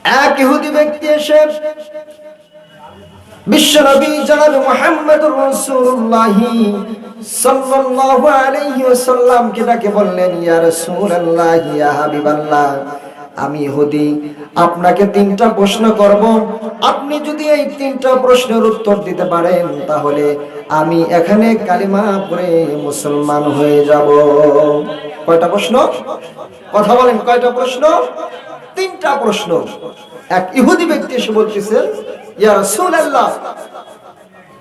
এক ইহুদি ব্যক্তি এসে বিশ্বনবী জনাব মুহাম্মদুর রাসূলুল্লাহ সাল্লাল্লাহু আলাইহি ওয়াসাল্লাম কে ডাকে বললেন, ইয়া রাসূলুল্লাহ, ইয়া হাবিবাল্লাহ, আমি ইহুদি, আপনাকে তিনটা প্রশ্ন করব। আপনি যদি এই তিনটা প্রশ্নের উত্তর দিতে পারেন তাহলে আমি এখানে কালিমা পড়ে মুসলমান হয়ে যাব। কয়টা প্রশ্ন? কথা বলেন, কয়টা প্রশ্ন? তিনটা প্রশ্ন। এক ইহুদি ব্যক্তি এসে বলতেছেন, ইয়া রাসূলুল্লাহ,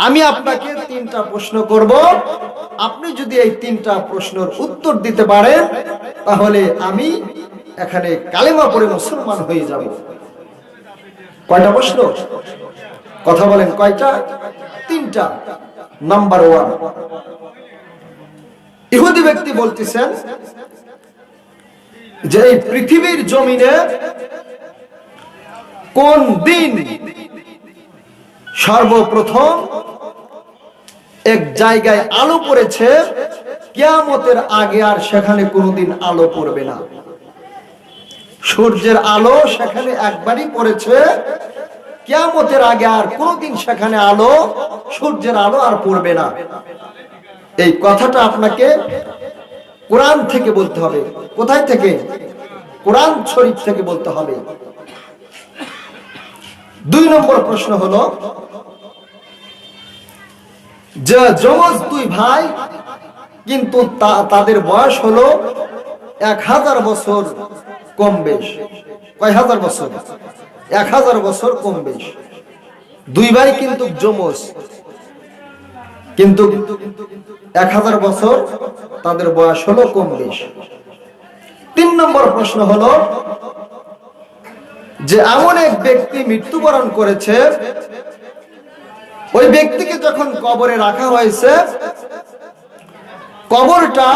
আমি আপনাকে তিনটা প্রশ্ন করব, আপনি যদি এই তিনটা প্রশ্নের উত্তর দিতে পারেন তাহলে আমি এখানে কালেমা পড়ে মুসলমান হয়ে যাব। কয়টা প্রশ্ন? কথা বলেন, কয়টা? তিনটা। নাম্বার 1, ইহুদি ব্যক্তি বলতেছেন যে এই পৃথিবীর জমিনে কোন দিন সর্বপ্রথম এক জায়গায় আলো পড়েছে, কিয়ামতের আগে আর সেখানে কোনোদিন আলো পড়বে না। সূর্যের আলো সেখানে একবারই পড়েছে, কিয়ামতের আগে আর কোনোদিন সেখানে আলো, সূর্যের আলো আর পড়বে না। এই কথাটা আপনাকে কোরআন থেকে বলতে হবে। কোথায় থেকে? কোরআন শরীফ থেকে বলতে হবে। 2 নম্বর প্রশ্ন হলো যে যমজ 2 ভাই, কিন্তু তাদের বয়স হলো 1000 বছর কম বেশ। কয় হাজার বছর? 1000 বছর কম বেশ। 2 ভাই কিন্তু যমজ, কিন্তু 1000 বছর তাদের বয়স হলো কম বেশ। 3 নম্বর প্রশ্ন হলো যে এমন এক ব্যক্তি মৃত্যুবরণ করেছে, ওই ব্যক্তিকে যখন কবরে রাখা হয়েছে, কবরটা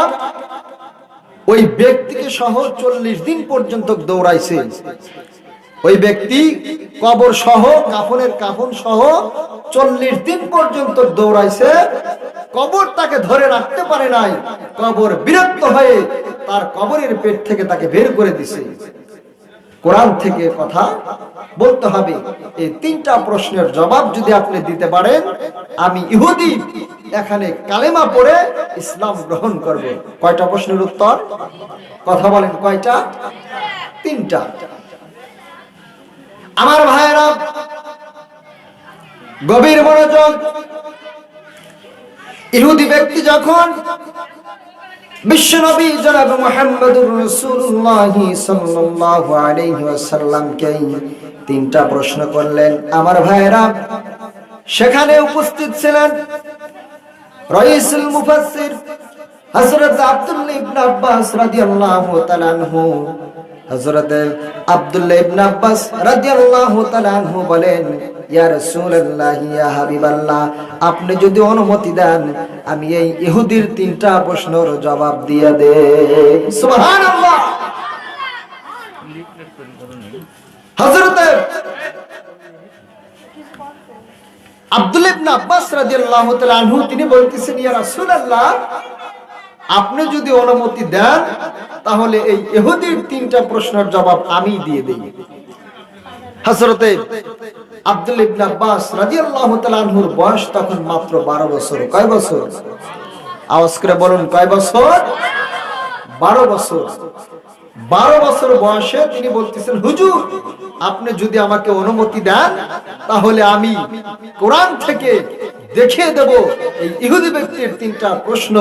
ওই ব্যক্তিকে সহ 40 দিন পর্যন্ত দৌড়াইছে। ওই ব্যক্তি কবর সহ, কাফনের কাফন সহ 40 দিন পর্যন্ত দৌড়াইছে। কবর তাকে ধরে রাখতে পারে নাই। কবর বিরক্ত হয়ে তার কবরের পেট থেকে তাকে বের করে দিছে। কোরআন থেকে কথা বলতে হবে। এই তিনটা প্রশ্নের জবাব যদি আপনি দিতে পারেন, আমি ইহুদি এখানে কালেমা পড়ে ইসলাম গ্রহণ করব। কয়টা প্রশ্নের উত্তর? কথা বলেন, কয়টা? তিনটা। আমার ভাইরা, গভীর মনোযোগ। ইহুদি ব্যক্তি যখন বিশ্বনবী জনাব মুহাম্মদুর রাসূলুল্লাহ সাল্লাল্লাহু আলাইহি ওয়াসাল্লামকে তিনটা প্রশ্ন করলেন, আমার ভাইরা, সেখানে উপস্থিত ছিলেন রাইসুল মুফাসসির হযরত আব্দুল্লাহ ইবনে আব্বাস রাদিয়াল্লাহু তাআলা আনহু। হযরত আব্দুল্লাহ ইবনে আব্বাস রাদিয়াল্লাহু তাআলা আনহু বলেন, ইয়া রাসূলুল্লাহ, ইয়া হাবিবাল্লাহ, আপনি যদি অনুমতি দেন আমি এই ইহুদির তিনটা প্রশ্নের জবাব দিয়ে দেই। সুবহানাল্লাহ। হযরত আব্দুল্লাহ ইবনে আব্বাস রাদিয়াল্লাহু তাআলা আনহু তিনি বলতেছেন, ইয়া রাসূলুল্লাহ, আপনি যদি অনুমতি দেন তাহলে এই ইহুদির তিনটা প্রশ্নের জবাব আমি দিয়ে দেই। হযরত আব্দুল্লাহ ইবনে আব্বাস রাদিয়াল্লাহু তাআলা আনহুর বয়স তখন মাত্র 12 বছর। কয় বছর? আওয়াজ করে বলুন, কয় বছর? 12 বছর। 12 বছর বয়সে তিনি বলতেছেন, হুজুর, আপনি যদি আমাকে অনুমতি দেন তাহলে আমি কোরআন থেকে দেখিয়ে দেব এই ইহুদি ব্যক্তির তিনটা প্রশ্ন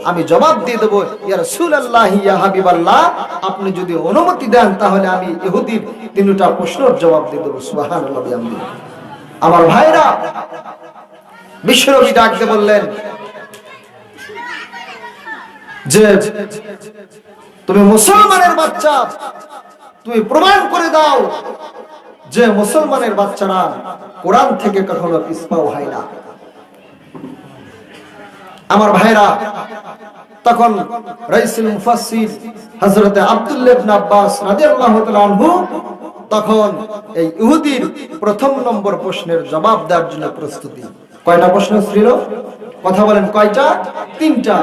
আমি জবাব দিয়ে দেব। ইয়া রাসূলুল্লাহ, ইয়া হাবিবাল্লাহ, আপনি যদি অনুমতি দেন তাহলে আমি ইহুদির তিনটা প্রশ্নের জবাব দিয়ে দেব। সুবহানাল্লাহ বিহামদিহি। আমার ভাইরা, বিশ্বনবী ডাকতে বললেন যে তুমি মুসলমানের বাচ্চা, তুমি প্রমাণ করে দাও যে মুসলমানের বাচ্চারা কোরআন থেকে কখনো পিছপা হয় না। আমার ভাইরা, তখন রাইসুল মুফাসসির হযরত আব্দুল্লাহ ইবনে আব্বাস রাদিয়াল্লাহু তাআলা আনহু তখন এই ইহুদির প্রথম নম্বর প্রশ্নের জবাব দেওয়ার জন্য প্রস্তুতি। কয়টা প্রশ্ন ছিল? কথা বলেন কয়টা? তিনটা।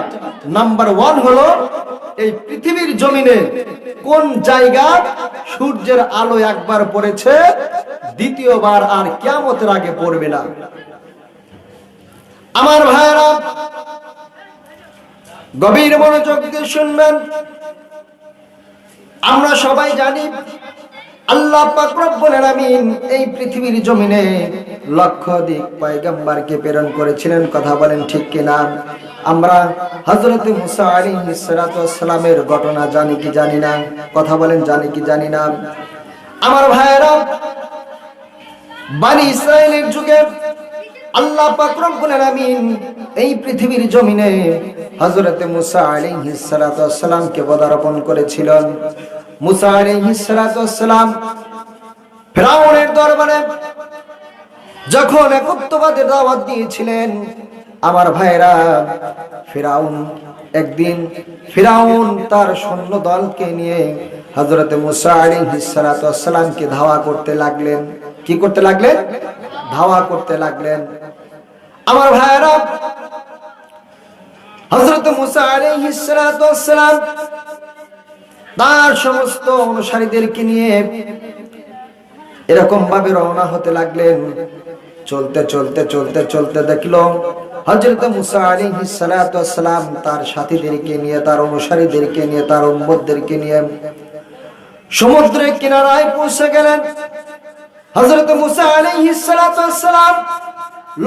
নাম্বার 1 হলো এই পৃথিবীর জমিনে কোন জায়গা সূর্যের আলো একবার পড়েছে, দ্বিতীয়বার আর কিয়ামতের আগে পড়বে না। আমার ভাইরা গভীর মনোযোগ দিয়ে শুনবেন। আমরা সবাই জানি আল্লাহ পাক রব্বুল আলামিন এই পৃথিবীর জমিনে লক্ষাধিক পয়গম্বরকে প্রেরণ করেছিলেন। কথা বলেন ঠিক কিনা? আমরা হযরত মুসা আলাইহিস সালাতু ওয়াস সালামের ঘটনা জানি কি জানি না? কথা বলেন জানি কি জানি না? আমার ভাইরা বনি ইসরাইলের যুগে আল্লাহ পাক রব্বুল আলামিন এই পৃথিবীর জমিনে হযরত মুসা আলাইহিস সালাতু ওয়াস সালামকে পদার্পণ করেছিলেন। মুসা আলাইহিস সালাতু ওয়াস সালাম ফিরাউনের দরবারে যখন একত্ববাদের দাওয়াত দিয়েছিলেন, আমার ভাইরা ফিরাউন তার সৈন্য দলকে নিয়ে হযরত মুসা আলাইহিস সালাতু ওয়াস সালামকে ধাওয়া করতে লাগলেন। কি করতে লাগলেন? ধাওয়া করতে লাগলেন। আমার ভাইরা হযরত মুসা আলাইহিস সালাতু ওয়াস সালাম তার সমস্ত অনুসারীদেরকে নিয়ে এরকম ভাবে রওনা হতে লাগলেন। চলতে চলতে চলতে চলতে দেখলো হযরত মুসা আলাইহিস সালাতু ওয়াস সালাম তার সাথীদেরকে নিয়ে, তার অনুসারীদেরকে নিয়ে, তার উম্মতদেরকে নিয়ে সমুদ্রের কিনারায় পৌঁছে গেলেন। হযরত মুসা আলাইহিস সালাতু ওয়াস সালাম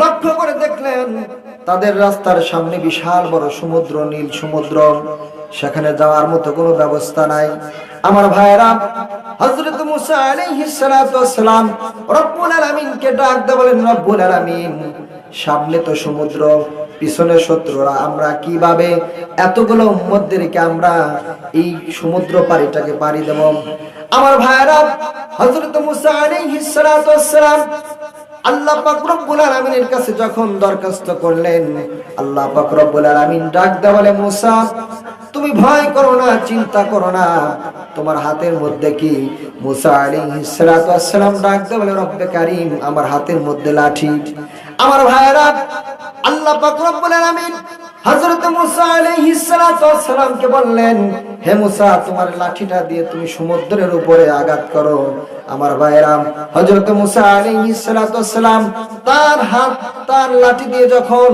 লক্ষ্য করে দেখলেন তাদের রাস্তার সামনে বিশাল বড় সমুদ্র, নীল সমুদ্র, সেখানে যাওয়ার মতো কোনো ব্যবস্থা নাই। আমার ভাইরা হযরত মুসা আলাইহিস সালাতু ওয়াস সালাম রব্বুল আলামিনকে ডাক দিয়ে বলেন, রব্বুল আলামিন, সামনে তো সমুদ্র, পিছনে শত্রুরা, আমরা কিভাবে এতগুলো উম্মতদেরকে আমরা এই সমুদ্র পাড়িটাকে পাড়ি দেব? আমার ভাইরা হযরত মুসা আলাইহিস সালাতু ওয়াস সালাম আল্লাহ পাক রব্বুল আলামিনের কাছে যখন দরখাস্ত করলেন, আল্লাহ পাক রব্বুল আলামিন ডাক দিয়ে বলে, মুসা, তুমি ভয় করো না, চিন্তা করো না, তোমার হাতের মধ্যে কি? মুসা আলাইহিস সালাতু ওয়াস সালাম ডাক দিয়ে বলে, রব্বে কারীম, আমার হাতের মধ্যে লাঠি। আমার ভাইরা আল্লাহ পাক রব্বুল আলামিন হযরত মুসা আলাইহিস সালাতু ওয়াস সালামকে বললেন, হে মুসা, তোমার লাঠিটা দিয়ে তুমি সমুদ্রের উপরে আঘাত করো। আমার ভাইরা হযরত মুসা আলাইহিস সালাতু ওয়াস সালাম তার লাঠি দিয়ে যখন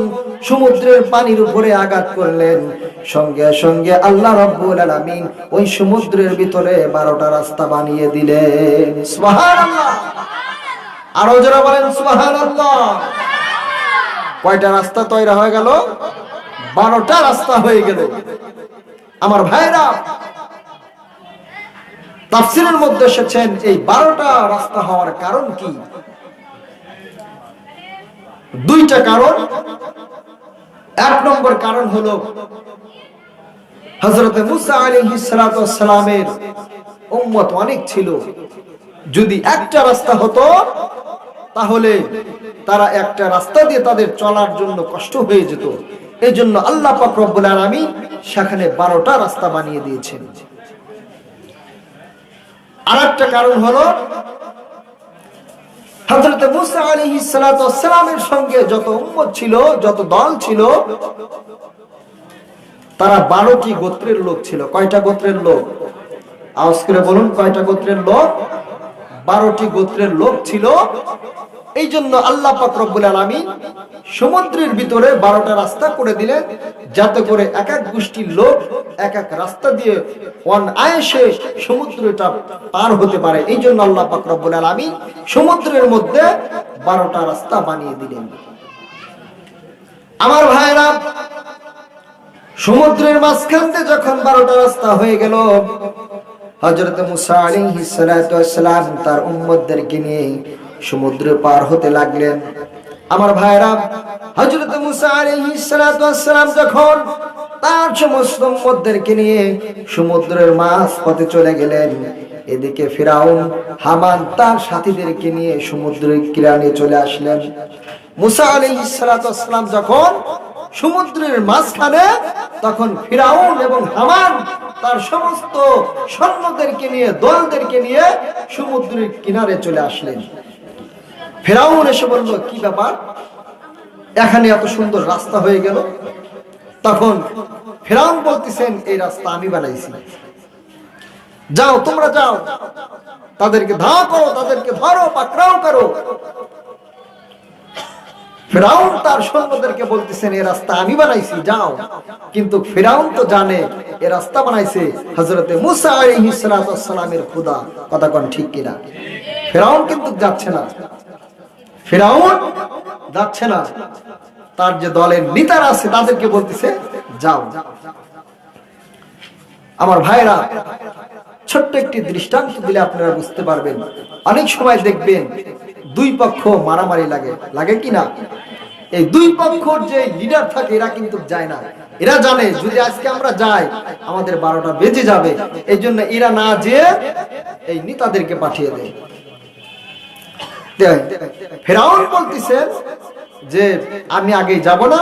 সমুদ্রের পানির উপরে আঘাত করলেন, সঙ্গে সঙ্গে আল্লাহ রাব্বুল আলামিন ওই সমুদ্রের ভিতরে 12টা রাস্তা বানিয়ে দিলেন। সুবহানাল্লাহ! আরো যারা বলেন সুবহানাল্লাহ! কয়টা রাস্তা তৈরি হয়ে গেল? 12টা রাস্তা হয়ে গেল। আমার ভাইরা তাফসীরের মধ্যে এসেছেন এই 12টা রাস্তা হওয়ার কারণ কি? 2টা কারণ। 1 নম্বর কারণ হলো হযরত মুসা আলাইহিস সালাতু ওয়াস সালামের উম্মত অনেক ছিল। যদি একটা রাস্তা হতো তাহলে তারা একটা রাস্তা দিয়ে তাদের চলার জন্য কষ্ট হয়ে যেত। এই জন্য আল্লাহ পাক রব্বুল আলামিন সেখানে 12টা রাস্তা বানিয়ে দিয়েছেন। আরেকটা কারণ হলো হযরত মুসা আলাইহিস সালাতু ওয়াস সালামের সঙ্গে যত উম্মত ছিল, যত দল ছিল, তারা 12টি গোত্রের লোক ছিল। কয়টা গোত্রের লোক? আওয়াজ করে বলুন, কয়টা গোত্রের লোক? 12টি গোত্রের লোক ছিল। এই জন্য আল্লাহ পাক রব্বুল আলামিন সমুদ্রের ভিতরে 12টা রাস্তা করে দিলেন, যাতে করে এক এক গোষ্ঠীর লোক এক এক রাস্তা দিয়ে অনায়াসে সমুদ্রটা পার হতে পারে। এই জন্য আল্লাহ পাক রব্বুল আলামিন সমুদ্রের মধ্যে 12টা রাস্তা বানিয়ে দিলেন। আমার ভাইরা সমুদ্রের মাঝখান দিয়ে যখন 12টা রাস্তা হয়ে গেল, হযরত মুসা আলাইহিস সালাতু ওয়াস সালাম তার উম্মতদেরকে নিয়ে সমুদ্র পার হতে লাগলেন। আমার ভাইরা হযরত মুসা আলাইহিস সালাতু ওয়াস সালাম যখন তার সমস্ত উম্মতদেরকে নিয়ে সমুদ্রের মাঝ পথে চলে গেলেন, এদিকে ফিরাউন, হামান তার সাথীদেরকে নিয়ে সমুদ্রের কিনারে চলে আসলেন। মুসা আলাইহিস সালাতু ওয়াস সালাম যখন সমুদ্রের মাঝখানে, তখন ফিরাউন এবং হামান তার সমস্ত সৈন্যদেরকে নিয়ে, দলদেরকে নিয়ে সমুদ্রের কিনারে চলে আসলেন। ফিরাউন এসে বলল, কি ব্যাপার, এখানে এত সুন্দর রাস্তা হয়ে গেল। তখন ফিরআউন বলতেছেন এই রাস্তা আমি বানাইছি, যাও তোমরা যাও, তাদেরকে ধাওয়া করো, তাদেরকে ধরো, পাকড়াও করো। ফিরআউন তার সৈন্যদেরকে বলতেছেন এই রাস্তা আমি বানাইছি, যাও। কিন্তু ফিরআউন তো জানে এই রাস্তা বানাইছে হযরতে মুসা আলাইহিস সালাতু ওয়াস সালামের খোদা। কথা কোন ঠিক কিনা? ফিরআউন কিন্তু যাচ্ছে না, ফিরআউন যাচ্ছে না, তার যে দলের নেতারা আছে তাদেরকে বলতেছে যাও। আমার ভাইরা, ছোট্ট একটি দৃষ্টান্ত দিলে আপনারা বুঝতে পারবেন। অনেক সময় দেখবেন দুই পক্ষ মারামারি লাগে, লাগে কিনা? এই দুই পক্ষর যে লিডার থাকে এরা কিন্তু যায় না। এরা জানে যদি আজকে আমরা যাই আমাদের 12টা বেজে যাবে, এই জন্য এরা না যেয়ে এই নেতাদেরকে পাঠিয়ে দেয়। ফিরআউন বলতেছে যে আমি আগে যাব না,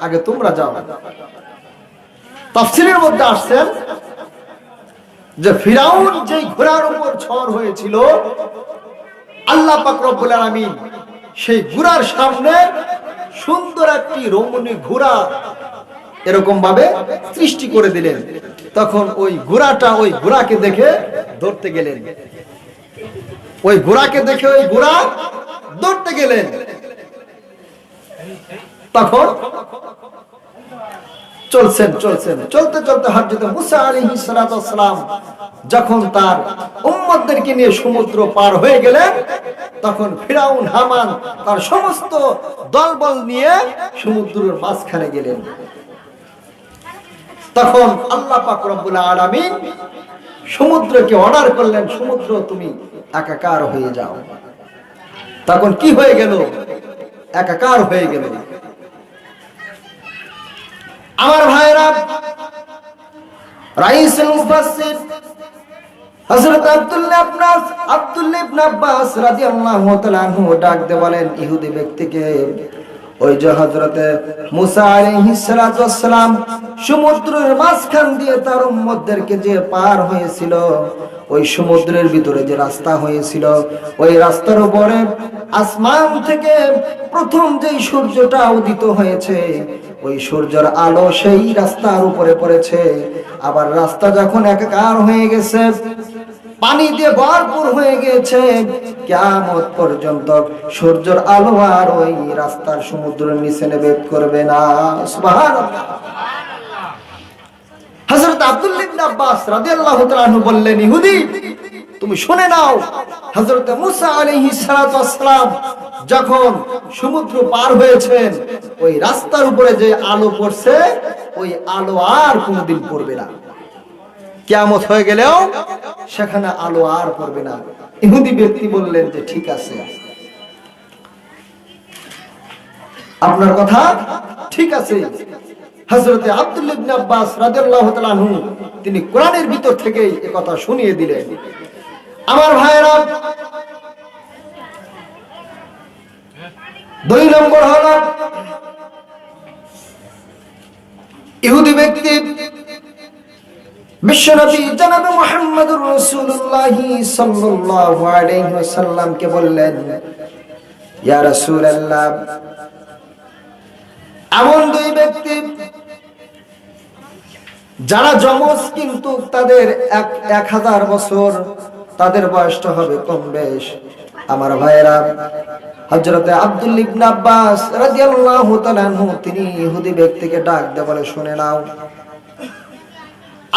আগে তোমরা যাও। তাফসীরের মধ্যে আসছেন যে ফিরআউন যে ঘোড়ার উপর সওয়ার হয়েছিল, আল্লাহ পাক রব্বুল আলামিন সেই ঘোড়ার সামনে সুন্দর একটি রমণী ঘোড়া এরকম ভাবে সৃষ্টি করে দিলেন। তখন ওই ঘোড়াটা ওই ঘোড়াকে দেখে ধরতে গেলেন, ওই ঘোড়াকে দেখে ওই ঘোড়া ধরতে গেলেন। তখন চলছেন চলছেন চলতে চলতে হযরত মুসা আলাইহিস সালাতু ওয়াস সালাম যখন তার উম্মতদেরকে নিয়ে সমুদ্র পার হয়ে গেলেন, তখন ফিরআউন হামান তার সমস্ত দলবল নিয়ে সমুদ্রের মাঝখানে গেলেন। তখন আল্লাহ পাক রব্বুল আলামিন সমুদ্রকে অর্ডার করলেন, সমুদ্র তুমি একাকার হয়ে যাও। তখন কি হয়ে গেল? একাকার হয়ে গেল। আমার ভাইরা, রাইসুল মুফাসসির হযরত আব্দুল্লাহ ইবনে আব্বাস রাদিয়াল্লাহু তাআলা আনহু ডাক দিয়ে বলেন, ইহুদি ব্যক্তিকে ওই যে হযরতে মুসা আলাইহিস সালাতু ওয়াস সালাম সমুদ্রের মাঝখান দিয়ে তার উম্মতদেরকে যে পার হয়েছিল, ওই সমুদ্রের ভিতরে যে রাস্তা হয়েছিল, ওই রাস্তার উপরে আসমান থেকে প্রথম যেই সূর্যটা উদিত হয়েছে, ওই সূর্যের আলো সেই রাস্তার উপরে পড়েছে। আবার রাস্তা যখন একাকার হয়ে গেছে, পানি দিয়ে ভরপুর হয়ে গেছে, কিয়ামত পর্যন্ত সূর্যের আলো আর ওই রাস্তার সমুদ্রের নিচে ভেদ করবে না। সুবহানাল্লাহ। হযরত আব্দুল্লাহ ইবনে আব্বাস রাদিয়াল্লাহু তাআলা আনহু বললেন, ইহুদি তুমি শুনে নাও, হযরত মুসা আলাইহিস সালাতু ওয়াস সালাম যখন সমুদ্র পার হয়েছেন, ওই রাস্তার উপরে যে আলো পড়ছে, ওই আলো আর কোনোদিন পড়বে না। কিয়ামত হয়ে গেলেও সেখানে আলো আর পড়বে না। ইহুদি ব্যক্তি বললেন যে ঠিক আছে, আপনার কথা ঠিক আছে। হযরত আব্দুল্লাহ ইবনে আব্বাস রাদিয়াল্লাহু তাআলা আনহু তিনি কোরআনের ভিতর থেকেই এই কথা শুনিয়ে দিলেন। আমার ভাইরা, 2 নম্বর হলো ইহুদি ব্যক্তি বিশ্বনবী জনাবে মুহাম্মদুর রাসূলুল্লাহ সাল্লাল্লাহু আলাইহি ওয়াসাল্লামকে বললেন, ইয়া রাসূলুল্লাহ, এমন 2 ব্যক্তি যারা যমজ কিন্তু তাদের 1000 বছর তাদের বয়সটা হবে কম বেশ। আমার ভাইরা, হযরত আব্দুল্লাহ ইবনে আব্বাস রাদিয়াল্লাহু তাআলা আনহু তিনি ইহুদি ব্যক্তিকে ডাক দিয়ে বলে, শুনে নাও,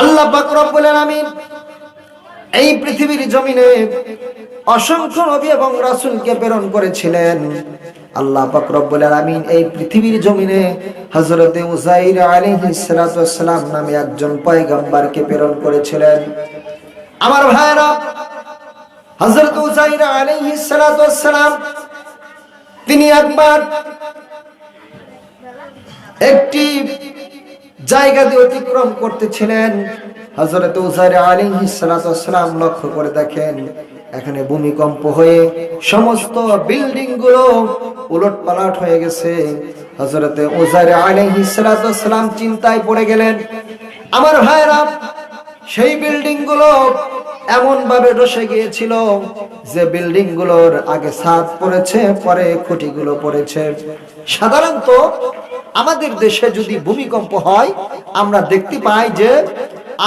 আল্লাহ পাক রব্বুল আলামিন এই পৃথিবীর জমিনে অসংখ্য নবী এবং রাসূলকে প্রেরণ করেছিলেন। আল্লাহ পাক রব্বুল আলামিন এই পৃথিবীর জমিনে হযরত উযাইর আলাইহিস সালাতু ওয়াস সালাম নামে একজন পয়গম্বরকে প্রেরণ করেছিলেন। আমার ভাইরা, হযরত উযাইর আলাইহিস সালাতু ওয়াস সালাম তিনি একবার একটি জায়গা দিয়ে অতিক্রম করতেছিলেন। হযরত উযাইর আলাইহিস সালাতু ওয়াস সালাম লক্ষ্য করে দেখেন এখানে ভূমিকম্প হয়ে সমস্ত বিল্ডিং গুলো উলটপালট হয়ে গেছে। হযরত উযাইর আলাইহিস সালাতু ওয়াস সালাম চিন্তায় পড়ে গেলেন। আমার ভাইরা, সেই বিল্ডিং গুলো এমন ভাবে ধসে গিয়েছিল যে বিল্ডিং গুলোর আগে ছাদ পড়েছে, পরে খুঁটিগুলো পড়েছে। সাধারণত আমাদের দেশে যদি ভূমিকম্প হয় আমরা দেখতে পাই যে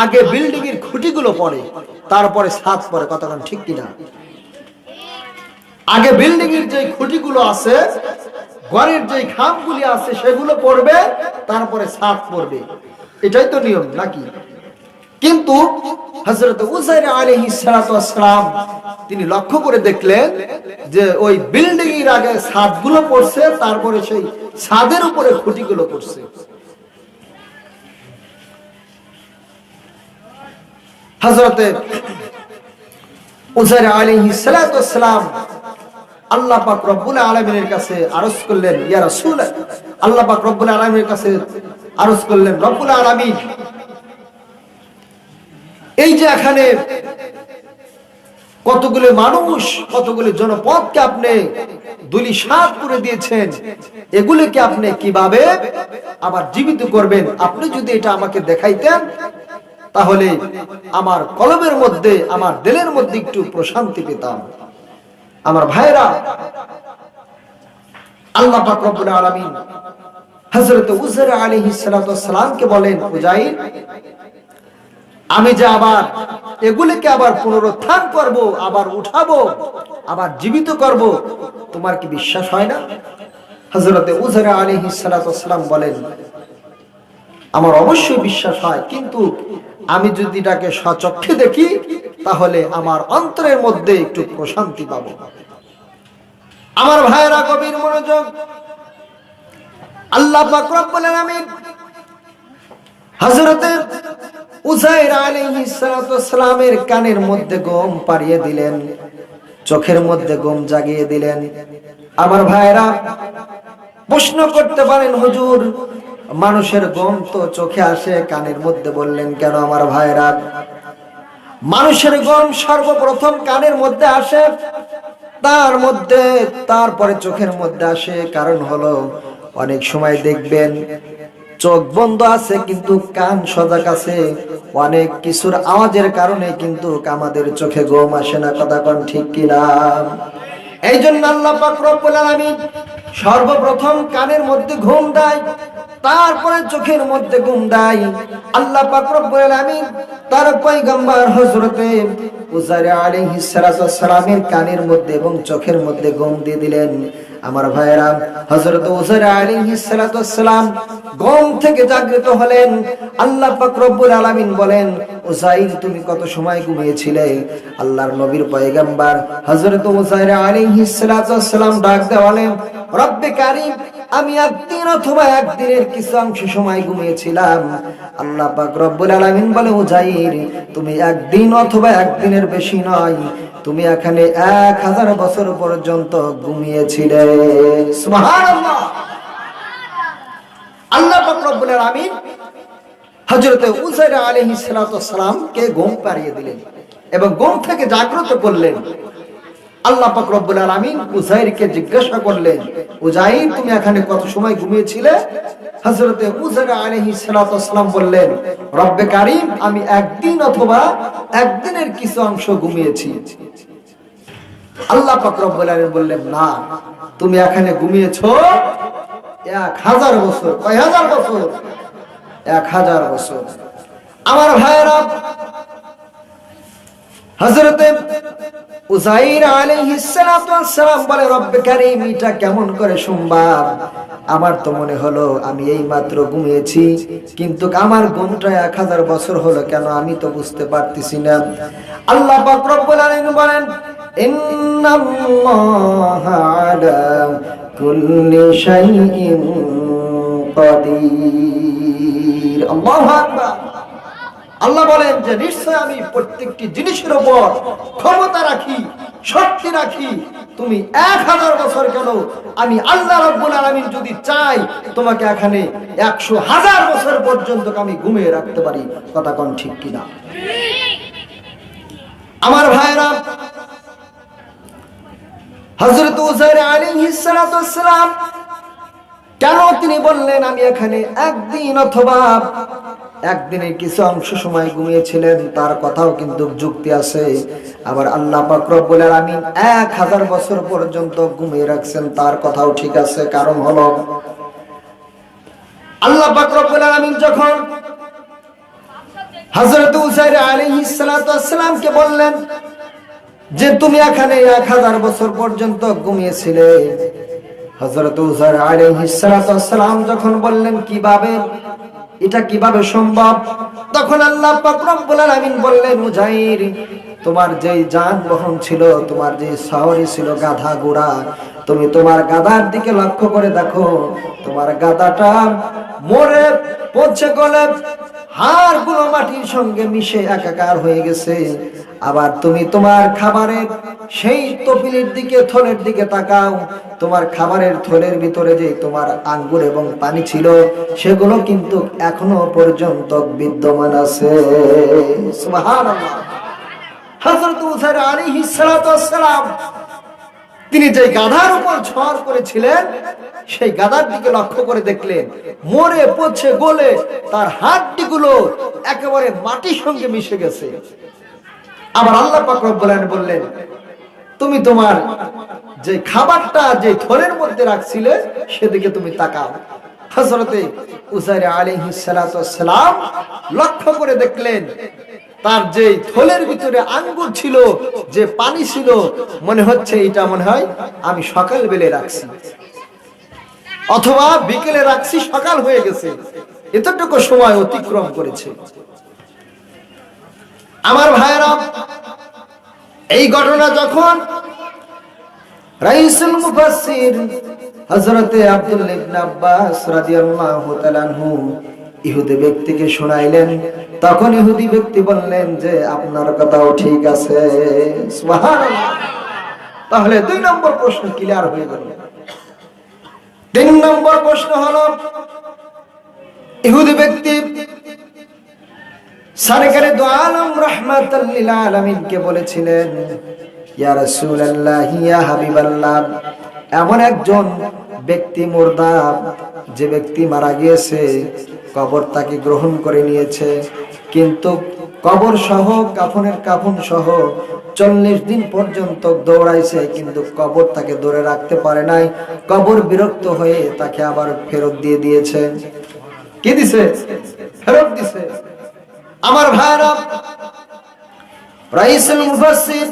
আগে বিল্ডিং এর খুঁটিগুলো পড়ে, তারপরে ছাদ পড়ে। কতক্ষণ ঠিক কিনা? আগে বিল্ডিং এর যে খুঁটিগুলো আছে, ঘরের যে খামগুলি আছে সেগুলো পড়বে, তারপরে ছাদ পড়বে। এটাই তো নিয়ম নাকি? কিন্তু হযরত উযাইর আলাইহিস সালাতু ওয়াস সালাম তিনি লক্ষ্য করে দেখলেন যে ওই বিল্ডিং এর আগে ছাদগুলো পড়ছে, তারপরে সেই ছাদের উপরে খুঁটিগুলো পড়ছে। হযরত উযাইর আলাইহিস সালাতু ওয়াস সালাম আল্লাহ পাক রব্বুল আলামিনের কাছে আরজ করলেন, ইয়া রাসূল, আল্লাহ পাক রব্বুল আলামিনের কাছে আরজ করলেন, রব্বুল আলামিন, এই যে এখানে কতগুলো মানুষ, কতগুলো জনপদকে আপনি ধূলিসাৎ করে দিয়েছেন, এগুলোকে আপনি কিভাবে আবার জীবিত করবেন? আপনি যদি এটা আমাকে দেখাইতেন তাহলে আমার কলবের মধ্যে, আমার দিলের মধ্যে একটু প্রশান্তি পেতাম। আমার ভাইরা, আল্লাহ পাক রব্বুল আলামিন হযরত উযাইর আলাইহিস সালাতু ওয়াস সালামকে বলেন, উযাইর, আমি যে আবার এগুলিকে আবার পুনরুত্থান করব, আবার উঠাবো, আবার জীবিত করব, তোমার কি বিশ্বাস হয় না? হযরত উযাইর আলাইহিস সালাতু ওয়াস সালাম বলেন, আমার অবশ্যই বিশ্বাস হয়, কিন্তু আমি যদি এটাকে স্বচক্ষে দেখি তাহলে আমার অন্তরের মধ্যে একটু প্রশান্তি পাবো। আমার ভাইরা, গভীর মনোযোগ। আল্লাহ পাক রব্বুল আলামিন হযরত উযাইর আলাইহিস সালাতু ওয়াস সালামের কানের মধ্যে গম পাড়িয়ে দিলেন, চোখের মধ্যে গম জাগিয়ে দিলেন। আমার ভাইরা প্রশ্ন করতে পারেন, হুজুর, মানুষের গম তো চোখে আসে, কানের মধ্যে বললেন কেন? আমার ভাইরা, মানুষের গম সর্বপ্রথম কানের মধ্যে আসে, তারপরে চোখের মধ্যে আসে। কারণ হলো, অনেক সময় দেখবেন চোখ বন্ধ আছে কিন্তু কান সজাগ আছে, অনেক কিছুর আওয়াজের কারণে কিন্তু আমাদের চোখে ঘুম আসে না। কথা কোন ঠিক কিনা? এই জন্য আল্লাহ পাক রব্বুল আলামিন সর্বপ্রথম কানের মধ্যে ঘুম দেয়, তারপরে চোখের মধ্যে ঘুম দেয়। আল্লাহ পাক রব্বুল আলামিন তার পয়গম্বর হযরত উযাইর আলাইহিস সালাতু ওয়াস সালামের কানের মধ্যে এবং চোখের মধ্যে ঘুম দিয়ে দিলেন। আমার ভাইরা, হযরত উযাইর আলাইহিস সালাতু ওয়াস সালাম ঘুম থেকে জাগ্রত হলেন। আল্লাহ পাক রব্বুল আলামিন বলেন, উযাইর, তুমি কত সময় ঘুমিয়েছিলে? আল্লাহর নবীর পয়গম্বর হযরত উযাইর আলাইহিস সালাতু ওয়াস সালাম ডাক দিয়ে বলেন, রব্বে কারীম, আমি একদিন অথবা একদিনের কিছু অংশ সময় ঘুমিয়েছিলাম। আল্লাহ পাক রব্বুল আলামিন বলে, উযাইর, তুমি একদিন অথবা একদিনের বেশি নয়, তুমি এখানে 1000 বছর পর্যন্ত ঘুমিয়েছিলে। সুবহানাল্লাহ। আল্লাহ পাক রব্বুল আলামিন হযরত উযাইর আলাইহিস সালাতু ওয়াস সালামকে ঘুম পাড়িয়ে দিলেন এবং ঘুম থেকে জাগ্রত করলেন। আল্লাহ পাক রব্বুল আলামিন উযাইরকে জিজ্ঞাসা করলেন, উযাইর, তুমি এখানে কত সময় ঘুমিয়েছিলে? হযরত উযাইর আলাইহিস সালাতু ওয়াস সালাম বললেন, রব্বে কারীম, আমি একদিন অথবা একদিনের কিছু অংশ ঘুমিয়েছি। আল্লাহ পাক রব্বুল আলামিন বললেন, না, তুমি এখানে ঘুমিয়েছো 1000 বছর। কয় হাজার বছর? 1000 বছর। আমার ভাইরা, হযরত উযাইর আলাইহিস সালাতু ওয়াস সালাম বলে, রব্বে কারীম, এটা কেমন করে সম্ভব? আমার তো মনে হলো আমি এই মাত্র ঘুমিয়েছি, কিন্তু আমার ঘুমটা 1000 বছর হলো কেন? আমি তো বুঝতে পারতেছি না। আল্লাহ পাক রব্বুল আলামিন বলেন, ইন্নাল্লাহা আলা কুল্লি শাইইন কাদির। আল্লাহু আকবার। আল্লাহ বলেন যে নিশ্চয় আমি প্রত্যেকটি জিনিসের উপর ক্ষমতা রাখি, শক্তি রাখি। তুমি 1000 বছর কেন, আমি আল্লাহ রাব্বুল আলামিন যদি চাই তোমাকে এখানে 100,000 বছর পর্যন্ত আমি ঘুমিয়ে রাখতে পারি। কথা কোন ঠিক কিনা? আমার ভাইরা, হযরত উযাইর আলাইহিস সালাতু ওয়াস সালাম কেন তিনি বললেন আমি এখানে একদিন অথবা একদিনের কিছু অংশ সময় ঘুমিয়েছিলেন, তার কথাও কিন্তু যুক্তি আছে। আবার আল্লাহ পাক রব্বুল আলামিন 1000 বছর পর্যন্ত ঘুমিয়ে রাখছেন, তার কথাও ঠিক আছে। কারণ হলো আল্লাহ পাক রব্বুল আলামিন যখন হযরত উযাইর আলাইহিস সালাতু ওয়াস সালামকে বললেন যে তুমি এখানে 1000 বছর পর্যন্ত ঘুমিয়েছিলে, হযরত উযাইর আলাইহিস সালাতু ওয়াস সালাম যখন বললেন কিভাবে, এটা কিভাবে সম্ভব, তখন আল্লাহ পাক রব্বুল আলামিন বললেন উযাইর, তোমার যেই যানবাহন ছিল, তোমার যে সওয়ারি ছিল গাধা ঘোড়া, তুমি তোমার গাধার দিকে লক্ষ্য করে দেখো, তোমার গাধাটা মরে পচে গলে হাড়গুলো মাটির সঙ্গে মিশে একাকার হয়ে গেছে। আবার তুমি তোমার খাবারের সেই তপিলের দিকে, থলের দিকে তাকাও, তোমার খাবারের থলের ভিতরে যে তোমার আঙ্গুর এবং পানি ছিল, সেগুলো কিন্তু এখনো পর্যন্ত বিদ্যমান আছে। সুবহানাল্লাহ। হযরত উযাইর আলাইহিস সালাতু ওয়াস সালাম তিনি যে গাধার উপর ঝড় করেছিলেন, সেই গাধার দিকে লক্ষ্য করে দেখলেন মরে পচে গলে তার হাড়গুলো একেবারে মাটির সঙ্গে মিশে গেছে। আবার আল্লাহ পাক রব্বুল আলামিন বললেন তুমি তোমার যে খাবারটা যে থলের মধ্যে রাখছিলে সেদিকে তুমি তাকাও। হযরতে উযাইর আলাইহিস সালাতু ওয়াস সালাম লক্ষ্য করে দেখলেন তার যে থলের ভিতরে আঙ্গুর ছিল, যে পানি ছিল, মনে হচ্ছে এটা মনে হয় আমি সকাল বেলা রাখছি অথবা বিকেলে রাখছি, সকাল হয়ে গেছে, এতটুকু সময় অতিক্রম করেছে। আমার ভাইরা, এই ঘটনা যখন রাইসুল মুফাসসির হযরতে আব্দুল্লাহ ইবনে আব্বাস রাদিয়াল্লাহু তাআলা আনহু ইহুদি ব্যক্তিকে শোনাইলেন, তখন ইহুদি ব্যক্তি বললেন যে আপনার কথাও ঠিক আছে। সুবহানাল্লাহ। তাহলে 2 নম্বর প্রশ্ন ক্লিয়ার হয়ে গেল। 3 নম্বর প্রশ্ন হলো, ইহুদি ব্যক্তি সরকারে দু আলম রাহমাতাল লিল আলামিন কে বলেছিলেন ইয়া রাসূলুল্লাহ, ইয়া হাবিবাল্লাহ, এমন একজন ব্যক্তি মুর্দা, যে ব্যক্তি মারা গিয়েছে, কবর তাকে গ্রহণ করে নিয়েছে, কিন্তু কবর সহ কাফনের কাফন সহ 40 দিন পর্যন্ত দৌড়াইছে, কিন্তু কবর তাকে ধরে রাখতে পারে নাই। কবর বিরক্ত হয়ে তাকে আবার ফেরত দিয়ে দিয়েছে। কি দিছে? ফেরত দিছে। আমার ভাইরা, রাইসুল মুফাসসির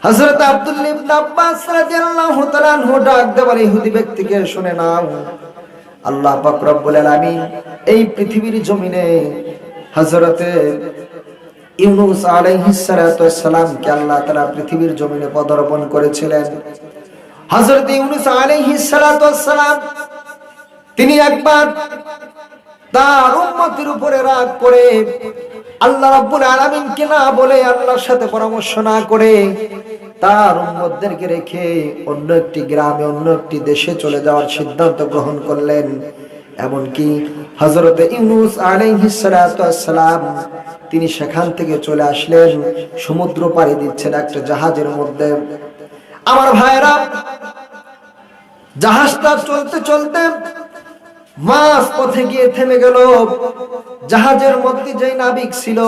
হযরত আব্দুল্লাহ ইবনে আব্বাস রাদিয়াল্লাহু তাআলা আনহু ডাক দেওয়ার ইহুদি ব্যক্তিকে, শুনে নাও, আল্লাহ পাক রব্বুল আলামিন এই পৃথিবীর জমিনে হযরতে ইউনূস আলাইহিস সালাতু ওয়াস সালামকে আল্লাহ তাআলা পৃথিবীর জমিনে পদার্পণ করেছিলেন। হযরতে ইউনূস আলাইহিস সালাতু ওয়াস সালাম তিনি একবার তার উম্মতের উপরে রাগ করে আল্লাহ রাব্বুল আলামিনকে না বলে, আল্লাহর সাথে পরামর্শ না করে তার উম্মতদেরকে রেখে অন্য একটি গ্রামে, অন্য একটি দেশে চলে যাওয়ার সিদ্ধান্ত গ্রহণ করলেন। এমনকি হযরতে ইউনূস আলাইহিস সালাতু ওয়াস সালাম তিনি সেখান থেকে চলে আসলেন, সমুদ্র পাড়ি দিচ্ছেন একটা জাহাজের মধ্যে। আমার ভাইরা, জাহাজটা চলতে চলতে মাঝ পথে গিয়ে থেমে গেল। জাহাজের মধ্যে যে নাবিক ছিল,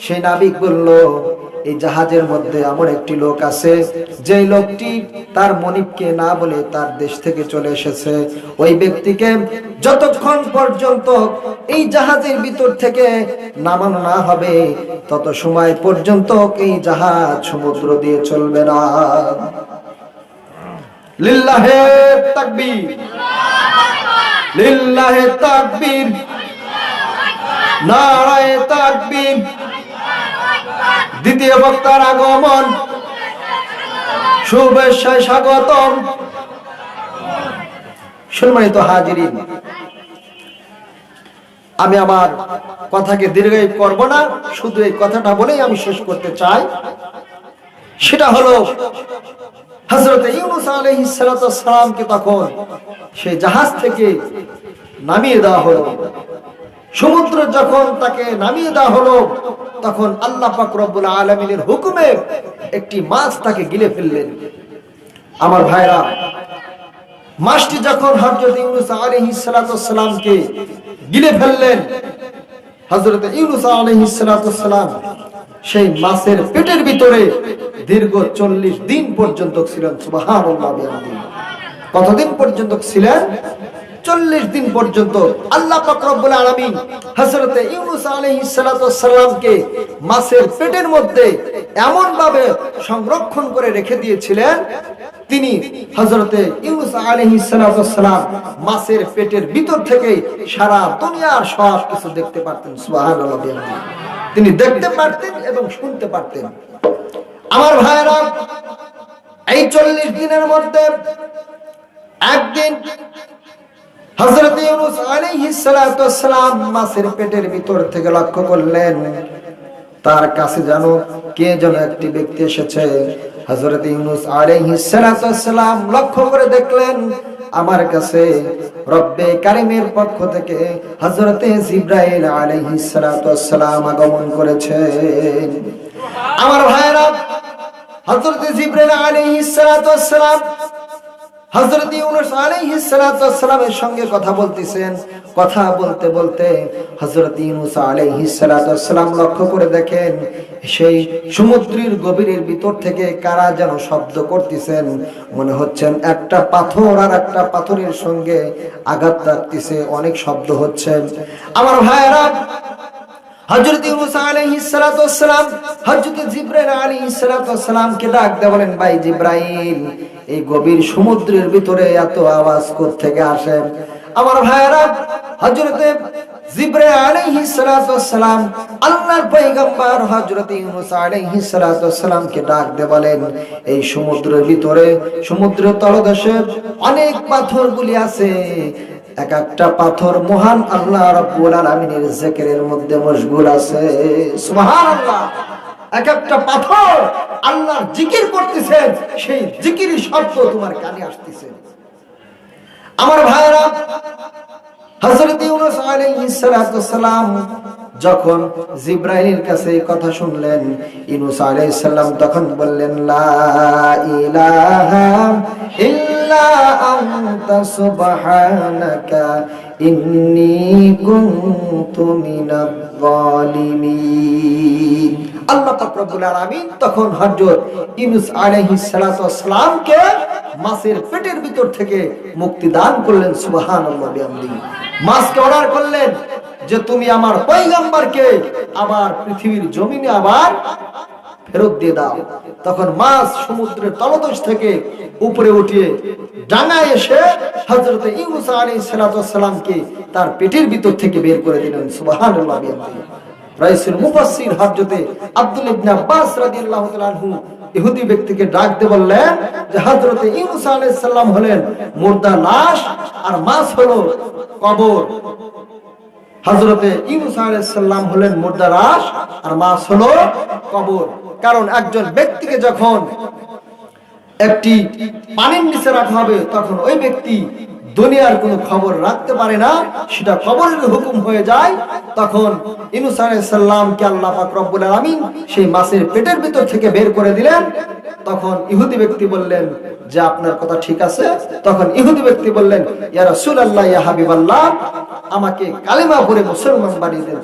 সেই নাবিক বলল, এই জাহাজের মধ্যে এমন একটি লোক আছে, যে লোকটি তার মনিবকে না বলে তার দেশ থেকে চলে এসেছে। ওই ব্যক্তিকে যতক্ষণ পর্যন্ত এই জাহাজের ভিতর থেকে নামানো না হবে, তত সময় পর্যন্ত এই জাহাজ সমুদ্র দিয়ে চলবে না। লিল্লাহে তাকবীর, লিল্লাহে তাকবীর, নারায়ে তাকবীর। দ্বিতীয় বক্তার আগমন, শুভেচ্ছায় স্বাগতম। সম্মানিত হাজিরিন, আমি আমার কথাকে দীর্ঘায়িত করব না, শুধু এই কথাটা বলেই আমি শেষ করতে চাই। সেটা হলো, হযরত ইউনূস আলাইহিস সালাতু ওয়াস সালামকে তখন সেই জাহাজ থেকে নামিয়ে দেওয়া হলো। সমুদ্র যখন তাকে নামিয়ে দেওয়া হলো, তখন আল্লাহ পাক রব্বুল আলামিনের হুকুমে একটি মাছ তাকে গিলে ফেললেন। আমার ভাইরা, মাছটি যখন হযরত ইউনূস আলাইহিস সালাতু ওয়াস সালামকে গিলে ফেললেন। হযরত ইউনূস আলাইহিস সালাতু ওয়াস সালাম সেই মাছের পেটের ভিতরে দীর্ঘ 40 দিন পর্যন্ত ছিলেন। সুবহানাল্লাহ। কতদিন পর্যন্ত ছিলেন? 40 দিন পর্যন্ত। আল্লাহ পাক রব্বুল আলামিন হযরত ইউনূস আলাইহিস সালাতু ওয়াস সালামকে মাছের পেটের মধ্যে এমন ভাবে সংরক্ষণ করে রেখে দিয়েছিলেন, তিনি হযরত ইউনূস আলাইহিস সালাতু ওয়াস সালাম মাছের পেটের ভিতর থেকে সারা দুনিয়ার সব কিছু দেখতে পারতেন। সুবহানাল্লাহ। তিনি দেখতে পারতেন এবং শুনতে পারতেন। আমার ভাইরা, এই 40 দিনের মধ্যে একদিন হযরত ইউনূস আলাইহিস সালাতু ওয়াস সালাম মাছের পেটের ভিতর থেকে লক্ষ্য করলেন তার কাছে যেন কে যেন একটি ব্যক্তি এসেছে। হযরত ইউনূস আলাইহিস সালাতু ওয়াস সালাম লক্ষ্য করে দেখলেন আমার কাছে রব্বে কারীমের পক্ষ থেকে হযরত জিবরাইল আলাইহিস সালাতু ওয়াস সালাম আগমন করেছেন। আমার ভাইরা, হযরত জিবরাইল আলাইহিস সালাতু ওয়াস সালাম হযরত ইউনূস আলাইহিস সালাতু ওয়াস সালামের সঙ্গে কথা বলতেছেন। কথা বলতে বলতে হযরত ইউনূস আলাইহিস সালাতু ওয়াস সালাম লক্ষ্য করে দেখেন সেই সমুদ্রের গভীরের ভিতর থেকে কারা যেন শব্দ করতেছেন। মনে হচ্ছে একটা পাথর আর একটা পাথরের সঙ্গে আঘাত লাগতেছে, অনেক শব্দ হচ্ছে। আমার ভাইরা, হযরত ইউনূস আলাইহিস সালাতু ওয়াস সালাম হযরত জিবরাইল আলাইহিস সালাতু ওয়াস সালামকে ডাক দিয়ে বলেন, ভাই জিবরাইল, এই গভীর সমুদ্রের ভিতরে এত আওয়াজ কোথা থেকে আসে? আমার ভাইরা, হযরত জিবরাইল আলাইহিস সালাতু ওয়াস সালাম আল্লাহর পয়গম্বর হযরত ইউনূস আলাইহিস সালাতু ওয়াস সালামকে ডাক দিয়ে বলেন, এই সমুদ্রের ভিতরে সমুদ্রের তলদেশে অনেক পাথরগুলি আছে। এক একটা পাথর মহান আল্লাহ রাব্বুল আলামিনের জিকিরের মধ্যে মশগুল আছে। সুবহানাল্লাহ। এক একটা পাথর আল্লাহর জিকির করতেছেন, সেই জিকিরের শব্দ তোমার কানে আসতেছে। আমার ভাইরা, হযরত ইউনূস আলাইহিস সালাতু ওয়াস সালাম যখন জিবরাইলের কাছে কথা শুনলেন, ইউনূস আলাইহিস সালাম তখন বললেন, লা ইলাহা ইল্লা আনতা সুবহানাকা ইন্নী কুনতু মিনাজ জালিমিন। আল্লাহ পাক রব্বুল আলামিন তখন হযরত ইউনূস আলাইহিস সালাতু ওয়াস সালামকে মাছের পেটের ভিতর থেকে মুক্তি দান করলেন। সুবহানাল্লাহ বিহামদিহি। মাছকে অর্ডার করলেন যে তুমি আমার পয়গম্বরকে আবার পৃথিবীর জমিনে আবার ফেরত দিয়ে দাও। তখন মাছ সমুদ্রের তলদেশ থেকে উপরে উঠিয়ে ডাঙায় এসে হযরত ইউনূস আলাইহিস সালাতু ওয়াস সালামকে তার পেটের ভিতর থেকে বের করে দিলেন। সুবহানাল্লাহ বিহামদিহি। রাইসুল মুফাসসির হযরত আব্দুল্লাহ ইবনে আব্বাস রাদিয়াল্লাহু তাআলা আনহু ইহুদি ব্যক্তিকে ডাক দিয়ে বললেন যে হযরত ইউনূস আলাইহিস সালাম হলেন মুর্দা লাশ আর মাছ হলো কবর। হযরত ইউনূস আলাইহিস সালাম হলেন মুর্দা লাশ আর মাছ হলো কবর। কারণ একজন ব্যক্তিকে যখন একটি পানির নিচে রাখা হবে তখন ওই ব্যক্তি দুনিয়ার কোনো খবর রাখতে পারে না, সেটা কবরের হুকুম হয়ে যায়। তখন ইউনূস আলাইহিস সালামকে আল্লাহ পাক রব্বুল আলামিন সেই মাছের পেটের ভিতর থেকে বের করে দিলেন। তখন ইহুদি ব্যক্তি বললেন যে আপনার কথা ঠিক আছে। তখন ইহুদি ব্যক্তি বললেন, ইয়া রাসূলুল্লাহ, ইয়া হাবিবাল্লাহ, আমাকে কালেমা পড়ে মুসলমান বানিয়ে দেন।